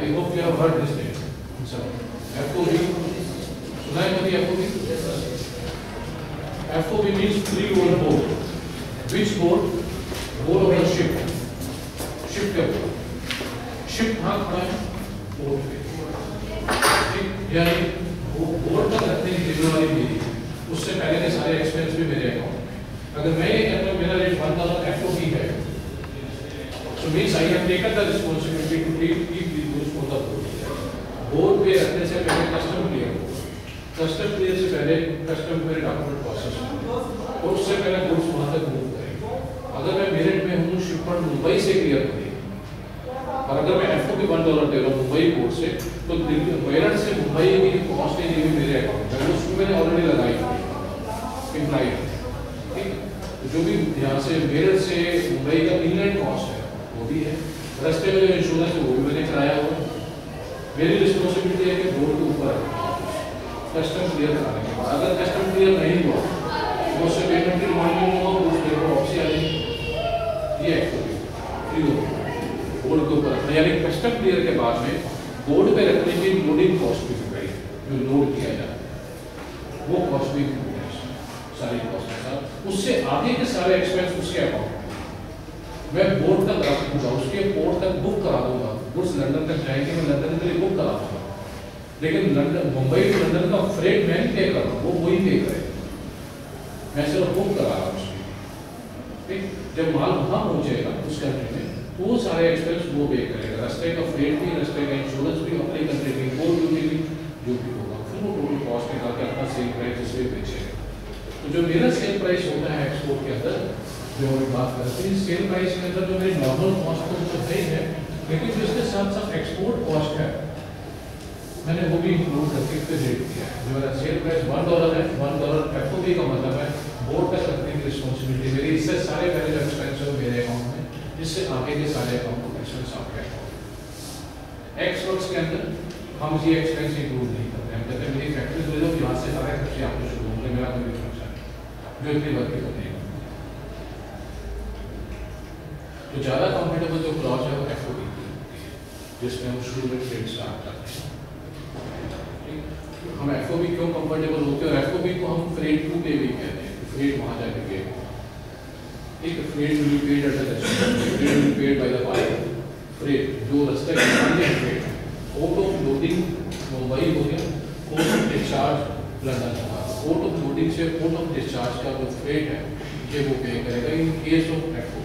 I hope you have heard this name FOB सुना है कभी FOB FOB means free on board which board board of the ship ship के ऊपर ship कहाँ खड़ा है बोर्ड पे यानी वो बोर्ड पर रखने की जिम्मेदारी मेरी उससे पहले के सारे एक्सपेंस भी मेरे अकाउंट अगर मैं ये कहता हूँ मेरा रेट $1 FOB है so means I have taken the responsibility to keep the goods on the board पे रखने से पहले कस्टम क्लियर से पहले कस्टम मेरे डॉक्यूमेंट प्रोसेस और उससे पहले गुड्स वहाँ तक मूव करेंगे अगर मैं मेरिट में हूँ शिपमेंट मुंबई से क्लियर करेगी और अगर मैं FOB $1 दे रहा हूँ मुंबई पोर्ट से तो मेरठ से मुंबई की कॉस्ट नहीं देगी मेरे अकाउंट में उसको मैंने ऑलरेडी लगाई इम्प्लाइड ठीक जो भी यहाँ से मेरठ से मुंबई का इनलैंड कॉस्ट है वो भी है रास्ते में जो इंश्योरेंस है वो भी मैंने कराया हुआ मेरी रिस्पॉन्सिबिलिटी है कि बोर्ड के ऊपर कस्टम क्लियर कराने के बाद अगर कस्टम क्लियर नहीं हुआ तो उससे पेमेंट की डिमांड हुआ उस पेपर वापसी आ जाएगी ये FOB फ्री हो बोर्ड के ऊपर यानी कस्टम क्लियर के बाद में बोर्ड पे रखने की लोडिंग कॉस्ट भी है जो लोड किया जाता है वो कॉस्ट भी सारी कॉस्ट के साथ उससे आगे के सारे एक्सपेंस उसके अकाउंट मैं बोर्ड तक रख दूंगा उसके पोर्ट तक बुक करा दूंगा गुड्स लंदन तक जाएंगे मैं लंदन के लिए बुक करा दूंगा लेकिन लंदन मुंबई टू लंदन का फ्रेट मैं पे कर रहा हूँ वो वही पे करेगा मैं सिर्फ बुक करा रहा हूँ ठीक जब माल वहाँ पहुँचेगा उस कंट्री में तो वो सारे एक्सपेंस वो पे करेगा रास्ते का फ्रेट भी रास्ते का इंश्योरेंस भी अपनी कंट्री की कोल ड्यूटी भी जो भी होगा फिर वो टोटल कॉस्ट निकाल के अपना सेल प्राइस जिस पे बेचेगा तो जो मेरा सेल प्राइस होता है एक्सपोर्ट के अंदर जो हम बात करते हैं सेल प्राइस के अंदर जो मेरी नॉर्मल कॉस्ट तो सही है लेकिन जो इसके साथ साथ एक्सपोर्ट कॉस्ट है मैंने वो भी इंक्लूड करके इस पर रेट किया है जो मेरा सेल प्राइस $1 है $1 FOB का मतलब है बोर्ड तक रखने की रिस्पॉन्सिबिलिटी मेरी इससे सारे पहले एक्सपेंस है मेरे अकाउंट में जिससे आगे के सारे अकाउंट एक्सपेंस आपके अकाउंट एक्सपोर्ट्स के अंदर हम ये एक्सपेंस इंक्लूड नहीं करते हम कहते हैं मेरी फैक्ट्री ले लो यहाँ से सारे खर्चे आपको शुरू होंगे मेरा कोई खर्चा नहीं जो इतनी वर्क होती है तो ज़्यादा कंफर्टेबल जो क्लॉज है वो FOB जिसमें हम शुरू में ट्रेड स्टार्ट करते हैं हम FOB क्यों कंफर्टेबल होते हैं और FOB को हम फ्रेट टू पे भी कहते हैं फ्रेट वहाँ जाके पे एक freight will be paid at the freight will be paid by the buyer freight जो रास्ते का freight port of loading Mumbai हो गया कोर्ट ऑफ डिस्चार्ज लंदन होगा कोर्ट ऑफ लोडिंग से कोर्ट ऑफ डिस्चार्ज का जो फ्रेट है ये वो पे करेगा इन केस ऑफ FOB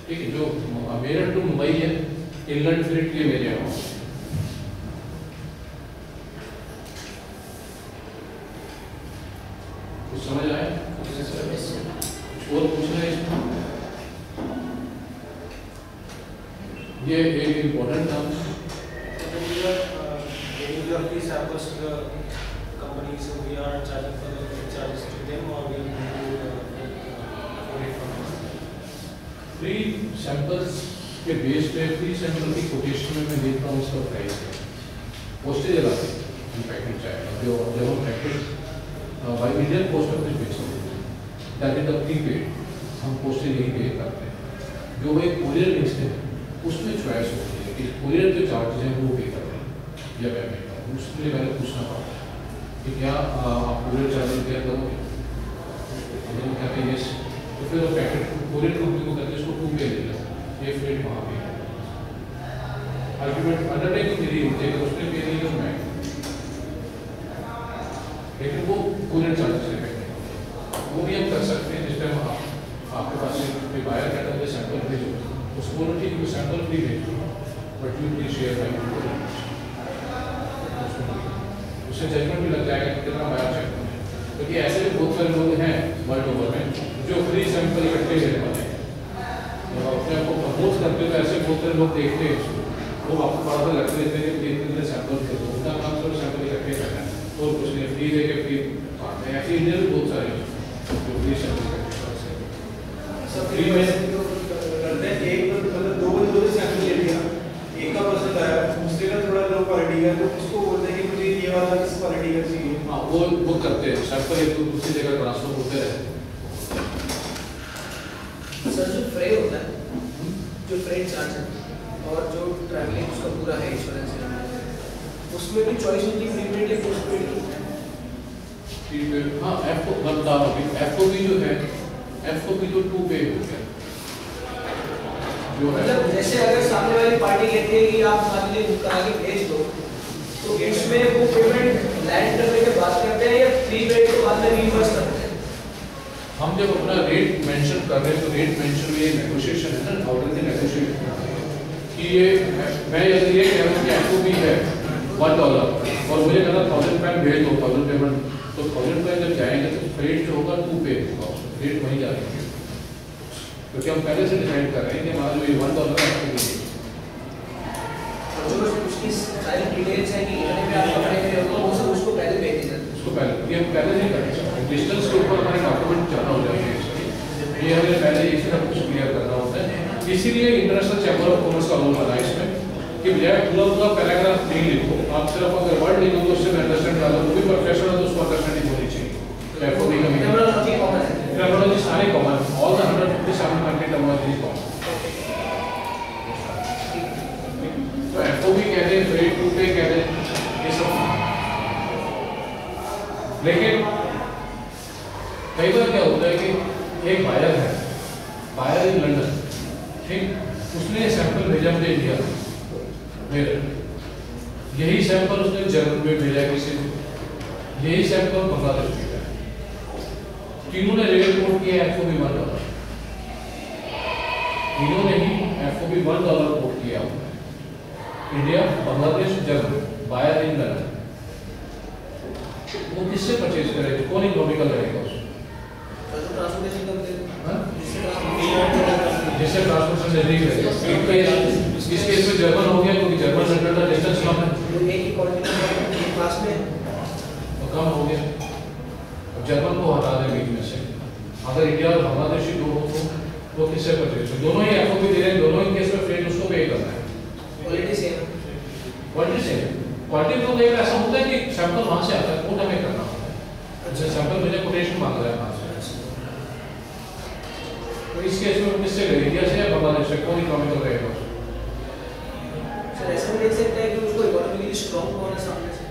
ठीक है जो मेरठ टू मुंबई है इंग्लैंड फ्रेट ये मेरे यहाँ कुछ समझ आया और पूछना है इसमें ये एक इम्पोर्टेंट काम फ्री सैंपल्स के बेस पे फ्री सैंपल की कोटेशन में मैं देख रहा हूँ इसका प्राइस है पोस्टेज लगाते हैं पैकेट चाहे जो जब हम packet by Indian post office बेचते हैं दैट इज द प्रीपेड हम पोस्टेज यही पे करते हैं जो वो एक कोरियर बेचते हैं उसमें चॉइस होती है कि कोरियर जो चार्जेस हैं वो पे कर रहे हैं या मैं पे कर रहा हूँ उसके लिए मैंने पूछना पड़ता है कि क्या आप कोरियर चार्जेस पे करोगे अगर हम कहते हैं यस तो फिर वो पैकेट कोरियर कंपनी को कहते हैं इसको 2 पे ले लो ये फ्रेट वहाँ पे आर्ग्यूमेंट अंडरटेकिंग मेरी होती है कि उसने पे नहीं किया मैं लेकिन वो कोरियर चार्जेस से पे वो भी हम कर सकते हैं जिस टाइम आपके पास कोई बायर कहता है सैंपल भेजो उसको बोलो ठीक है सैंपल फ्री भेजो but you please share by उससे जजमेंट भी लग जाएगा कि कितना बायर चेक करें क्योंकि ऐसे भी बहुत सारे लोग हैं वर्ल्ड ओवर में जो फ्री सैंपल इकट्ठे लेने वाले हैं जब अपने आप को प्रपोज करते तो ऐसे बहुत सारे लोग देखते हैं वो आपको पढ़ा कर रख लेते हैं कि इतने सैंपल थे तो उनका काम सिर्फ सैंपल इकट्ठे करना है और कुछ नहीं फ्री दे के फ्री बांटते हैं ऐसे इंडिया में बहुत सारे जो फ्री सैंपल फ्री में करते हैं एक मतलब दो सैंपल ले लिया एक का पसंद आया दूसरे का थोड़ा लो क्वालिटी है तो उसको बोलते हैं कि मुझे ये वाला किस क्वालिटी का चाहिए हाँ वो करते हैं सैंपल एक दूसरी जगह ट्रांसफर होते रहते हैं सर जो फ्रे होता है जो फ्रेट चार्ज है और जो ट्रैवलिंग उसका पूरा है इंश्योरेंस, उसमें भी चॉइस होती है प्रीपेड या पोस्टपेड की? हाँ, एफ को बता रहा हूँ, एफ को भी जो है, एफ को भी जो 2 पे हो गया जो है। मतलब जैसे अगर सामने वाली पार्टी कहती है कि आप मान लीजिए करा के भेज दो, तो इसमें वो पेमेंट लैंड करने के बाद करते हैं या प्रीपेड के बाद में रिवर्स करते हैं? हम जब अपना रेट मेंशन कर रहे हैं तो रेट मेंशन में नेगोशिएशन है ना, ऑर्डर की नेगोशिएशन कि ये मैं यदि ये कह रहा हूँ कि एफओबी है $1 और मुझे कहना 1000 पैन भेज दो, 1000 पेमेंट, तो 1000 पैन जब जाएंगे तो फ्रेट जो होगा 2 पे होगा, फ्रेट वहीं जाएगी, क्योंकि हम पहले से डिसाइड कर रहे हैं कि हमारा जो ये $1 है एफओबी है। और जो उसकी सारी डिटेल्स है कि इतने में आप कपड़े के हो वो सब उसको पहले भेज दीजिए, उसको पहले ये हम पहले नहीं करेंगे, डिस्टेंस के ऊपर हमारे डॉक्यूमेंट जाना हो जाएंगे, ये हमें पहले इसी तरह कुछ क्लियर करना होता है। इसीलिए इंटरनेशनल चैम्बर ऑफ कॉमर्स का रोल बना इसमें कि बजाय पूरा पैराग्राफ नहीं लिखो, आप सिर्फ अगर वर्ड लिखो तो उससे अंडरस्टैंड डालो, वो भी प्रोफेशनल है तो उसको अंडरस्टैंडिंग होनी चाहिए। एफओबी का मीनिंग टर्मिनोलॉजी कॉमन है, टर्मिनोलॉजी सारे common, all the 157 country terminology common. तो एफओबी कहते हैं, फ्रेट 2 पे कहते हैं, ये सब। लेकिन कई बार क्या होता है कि एक बायर है, बायर इन लंदन, ठीक, उसने सैंपल भेजा मुझे इंडिया मेरे, यही सैंपल उसने जर्मन में भेजा किसी को, यही सैंपल बांग्लादेश भेजा, तीनों ने रेट कोट किया एफओबी $1, तीनों ने ही एफओबी $1 कोट किया, India, Bangladesh, German, buyer in London. वो किससे परचेज करेगा, कौन इकोनॉमिकल रहेगा उसको? ट्रांसपोर्टेशन कंपनी जैसे ट्रांसपोर्टेशन नजदीक है, इस केस में जर्मन हो गया क्योंकि जर्मन सेंटर का डिस्टेंस कम है, एक ही क्वालिटी पास में तो कम हो गया। अब जर्मन को हटा दें बीच में से, अगर इंडिया और बांग्लादेश ही दो हो तो वो किससे परचेज, दोनों ही एफओबी दे रहे हैं, दोनों ही केस में फ्रेट उसको पे करना है, क्वालिटी सेम है, क्वालिटी सेम। क्वालिटी में तो कई बार ऐसा होता है कि सैंपल वहाँ से आता है, कोट हमें करना होता है, अच्छा सैंपल मुझे कोटेशन मांग रहा है वहाँ से, तो इस केस में किससे ले, इंडिया से या बांग्लादेश से, कौन इकोनॉमिकल रहेगा? सर ऐसा भी देख सकते हैं कि उसको इकोनॉमिकली स्ट्रांग कौन है सामने से,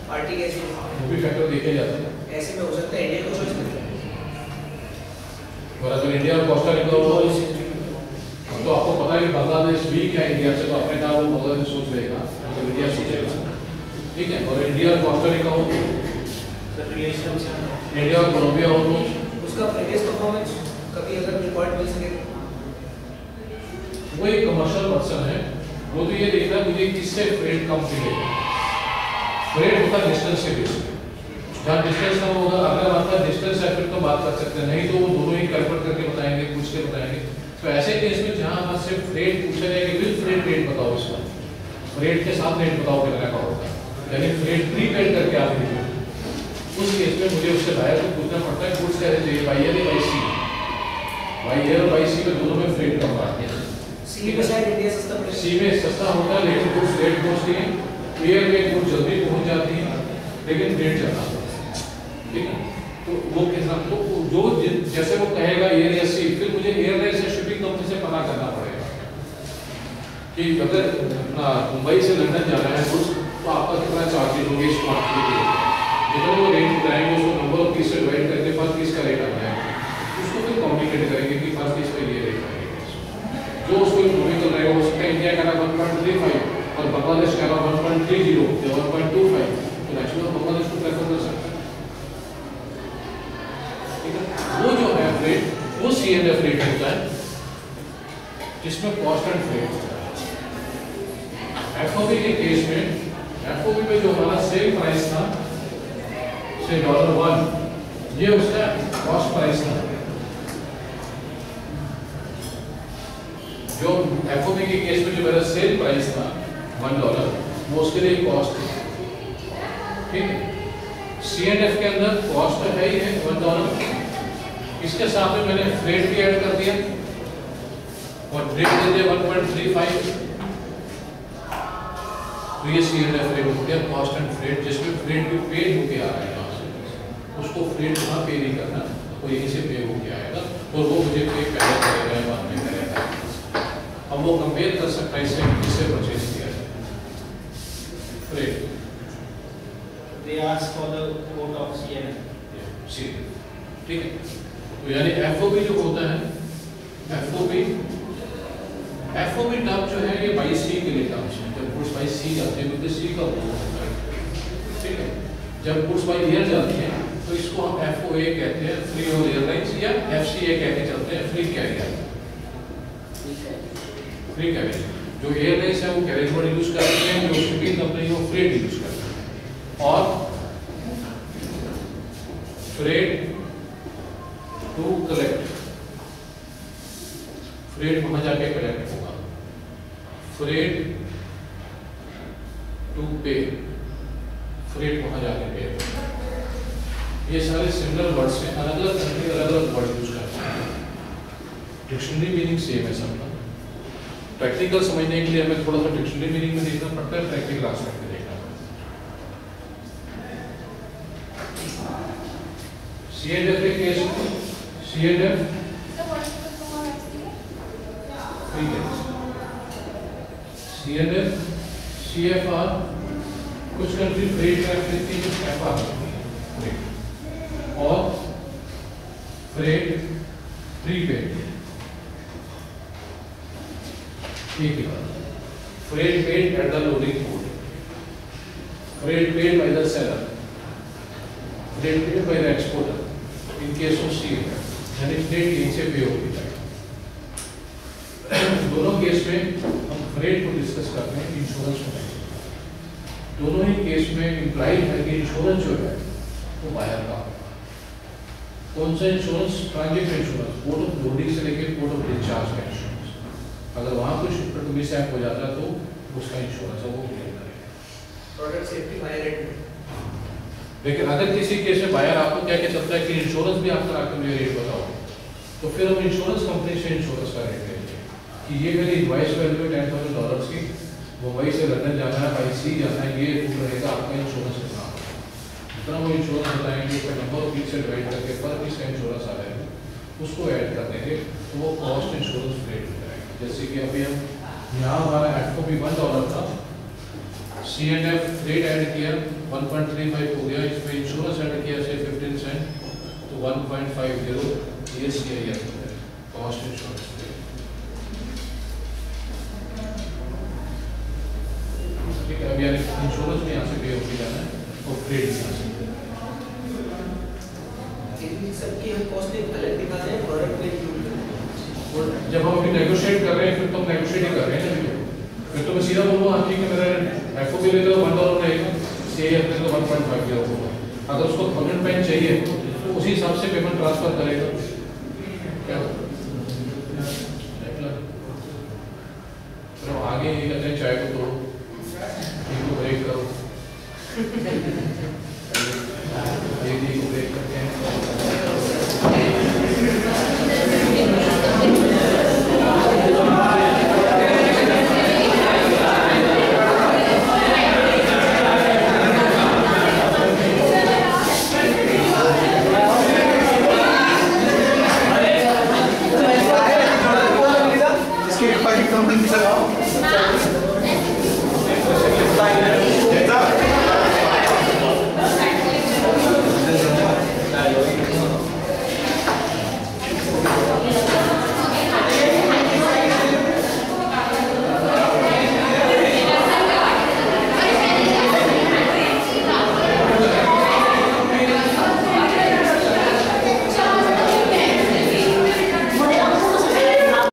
पार्टी कैसी है, वो भी फैक्टर देखे जाते हैं। ऐसे में हो सकता है इंडिया को चॉइस करते हैं, और अगर इंडिया और कोस्टा रिका हो तो आपको पता है कि बांग्लादेश वीक है इंडिया से, तो अपने नाम वो बांग्लादेश सोच लेगा, तो इंडिया सोचेगा, ठीक है। और इंडिया और कोस्टा रिका हो, इंडिया और कोलंबिया हो तो उसका प्रीवियस परफॉर्मेंस कभी अगर रिकॉर्ड मिल सके, वो एक कमर्शियल पर्सन है, वो तो ये देखना मुझे किससे फ्रेट कम मिलेगा, फ्रेट होता है डिस्टेंस के बेस पे, जहाँ डिस्टेंस कम होगा, अगर आपका डिस्टेंस है फिर तो बात कर सकते हैं, नहीं तो वो दोनों ही कैलकुलेट करके बताएंगे, पूछ के बताएंगे। तो ऐसे केस में जहाँ हमारे से फ्रेट पूछा जाए कि विद फ्रेट रेट बताओ, इसका फ्रेट के साथ रेट बताओ कितना का होगा, यानी फ्रेट प्रीपेड करके आप दीजिए, उस केस में मुझे उससे बायर को पूछना पड़ता है गुड्स कैसे चाहिए, बाई एयर या बाई सी, बाई एयर और बाई सी में दोनों में फ्रेट कम आती है। सी में शायद इंडिया सस्ता पड़ेगा, सी में सस्ता होता है लेकिन गुड्स लेट पहुँचती है, एयर में गुड्स जल्दी पहुँच जाती है लेकिन रेट ज़्यादा होता है, ठीक है। तो वो कितना, तो जो जैसे वो कहेगा एयर या सी, फिर मुझे एयरलाइन से शिपिंग कंपनी से पता करना पड़ेगा कि अगर मुंबई से लंदन जाना है गुड्स तो आपका कितना चार्जेज होंगे इस क्वांटिटी के, जितना वो रेट बताएंगे उसको नंबर ऑफ पीस से डिवाइड करके पर पीस का रेट आ जाएगा, उसको फिर कॉम्प्लिकेट करेंगे कि पर पीस का ये रेट आएगा, जो उसको इकोनॉमिकल रहेगा हो सकता है इंडिया का 1.35 और बांग्लादेश का 1.30 या 1.25, तो नेचुरल बांग्लादेश को प्रेफर कर सकते हैं, ठीक है। वो जो है फ्रेट वो C&F रेट होता है जिसमें कॉस्ट एंड फ्रेट होता है। एफओबी के केस में, एफओबी में जो हमारा सेल प्राइस था से $1, ये उसका कॉस्ट प्राइस था, जो एफओबी के केस में जो मेरा सेल प्राइस था $1 वो उसके लिए कॉस्ट थी, ठीक है। C&F के अंदर कॉस्ट तो है ही है $1, इसके साथ में मैंने फ्रेट भी ऐड कर दिया और रेट दे दिया 1.35, तो ये C&F रेट हो गया कॉस्ट एंड फ्रेट, जिसमें फ्रेट भी पेड होके आ रहा है यहाँ से, उसको फ्रेट वहाँ पे नहीं करना, वो यहीं से पे होके आएगा और वो मुझे पे पहले करेगा बाद में करेगा। अब वो वो कंपेयर कर सकता है इससे किससे परचेज किया है। Freight They ask for the quote of CNF. ठीक है। तो यानी FOB जो होता है, FOB टर्म जो है ये बाई सी के लिए टर्म्स है। जब गुड्स बाई सी जाते हैं तो सी का उपयोग होता है, ठीक है। जब गुड्स बाई एयर जाती हैं तो इसको हम FOA कहते हैं, फ्री और एयरलाइंस, या FCA कहते चलते हैं, फ्री कैरियर। फ्री कैरियर जो एयरलाइंस है वो कैरियर वर्ड यूज करते हैं, जो शिपिंग कंपनी वो फ्रेट यूज करते हैं। और फ्रेट टू कलेक्ट, फ्रेट वहां जाके कलेक्ट होगा। फ्रेट टू पे, फ्रेट वहां जाके पे होगा। ये सारे सिमिलर वर्ड्स हैं, अलग अलग कंट्री अलग अलग वर्ड यूज करते हैं। डिक्शनरी मीनिंग सेम है सबका। प्रैक्टिकल समझने के लिए हमें थोड़ा सा डिक्शनरी मीनिंग में देखना पड़ता है, प्रैक्टिकल एस्पेक्ट में देखना पड़ता है। CNF के केस में CNF CNF CFR, कुछ कंट्री फ्रेट रैप देती है, कुछ FR फ्रेट, और फ्रेट प्रीपेड। ठीक है, freight paid at the loading port, freight paid by the seller, freight paid by the exporter in case of CNF, यानी freight यहीं से पे होगी। दोनों केस में हम फ्रेट को डिस्कस करते हैं, इंश्योरेंस को नहीं। दोनों ही केस में इंप्लाइड है कि इंश्योरेंस जो है वो बायर का होगा। कौन सा insurance? Transit insurance, port of loading से लेकर पोर्ट ऑफ डिस्चार्ज का इंश्योरेंस। अगर वहाँ कुछ मिसहैप हो जाता है तो उसका इंश्योरेंस है वो क्लेम करेगा। Product safety buyer rate. लेकिन अगर किसी केस में बायर आपको क्या क्या चलता है कि इंश्योरेंस भी आप करा के मुझे रेट बताओ, तो फिर हम इंश्योरेंस कंपनी से इंश्योरेंस का रेट लेंगे कि ये मेरी इनवॉइस वैल्यू है $10,000 की, मुंबई से लंदन जाना है, बाई सी जाना है, ये रहेगा आपका इंश्योरेंस कितना होगा। जितना वो इंश्योरेंस बताएंगे उसका नंबर ऑफ वीक से डिवाइड करके पर पीस का इंश्योरेंस आ जाएगा, उसको ऐड कर देंगे तो वो कॉस्ट इंश्योरेंस रेट हो जाएगा। जैसे कि अभी हम यहाँ हमारा FOB $1 था, CNF रेट ऐड किया 1.35 हो गया, इसमें इंश्योरेंस ऐड किया से 15 सेंट, तो 1.50 ये CIF है, कॉस्ट इंश्योरेंस रेट। ठीक है, अब यानी इंश्योरेंस में यहाँ से पे होके जाना है और फ्रेट यहाँ से। सबकी हम कॉस्टिंग अलग दिखाते हैं, प्रोडक्ट में इंक्लूड करते हैं। जब हम अभी नेगोशिएट कर रहे हैं फिर तो हम नेगोशिएट ही कर रहे हैं ना, फिर तो मैं सीधा बोलूँगा आप ठीक है मेरा FOB ले लो $1 रहेगा, CIF ले लो 1.50 होगा। अगर उसको 1000 पेन चाहिए तो उसी हिसाब से पेमेंट ट्रांसफर करेगा।